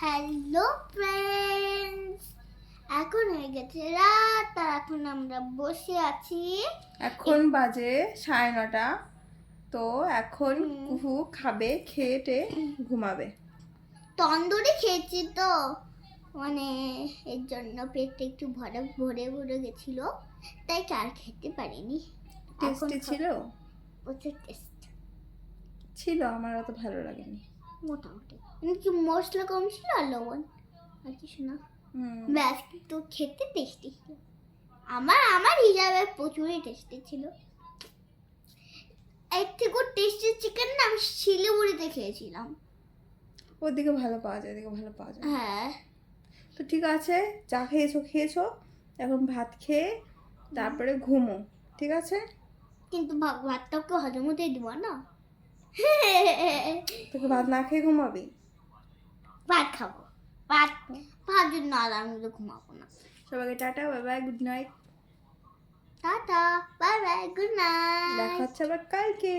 Hello friends, এখন হয়ে গেছে রাত আর এখন আমরা বসে আছি। এখন বাজে 9:30। তো এখন কুহু খাবে, খেয়ে ঘুমাবে। তন্দুরি খেয়েছি তো, মানে এর জন্য পেটটা একটু ভরে ভরে ভরে গেছিল, তাই আর খেতে পারিনি। টেস্টি ছিল? প্রচুর টেস্ট ছিল, আমার অত ভালো লাগেনি। মোটামুটি, কি মশলা কম ছিল আর লবণ আর কিছু না, ব্যাস। কিন্তু খেতে টেস্টি ছিল, আমার আমার হিসাবে প্রচুরই টেস্টি ছিল। এর থেকে টেস্টি চিকেন না আমি শিলিগুড়িতে খেয়েছিলাম। ওদিকে ভালো পাওয়া যায়, এদিকে ভালো পাওয়া যায়। হ্যাঁ, তো ঠিক আছে, যা খেয়েছো এখন ভাত খেয়ে তারপরে ঘুমো, ঠিক আছে? কিন্তু ভাতটাকে হজম হতে দিব না। তোকে ভাত না খেয়ে ঘুমাবি? ভাত খাবো, ভাত ভাত যদি না দাও আমি তো ঘুমাবো না। সবাইকে tata, bye bye, good night. Tata, bye bye, good night. দেখা হচ্ছে আবার কালকে।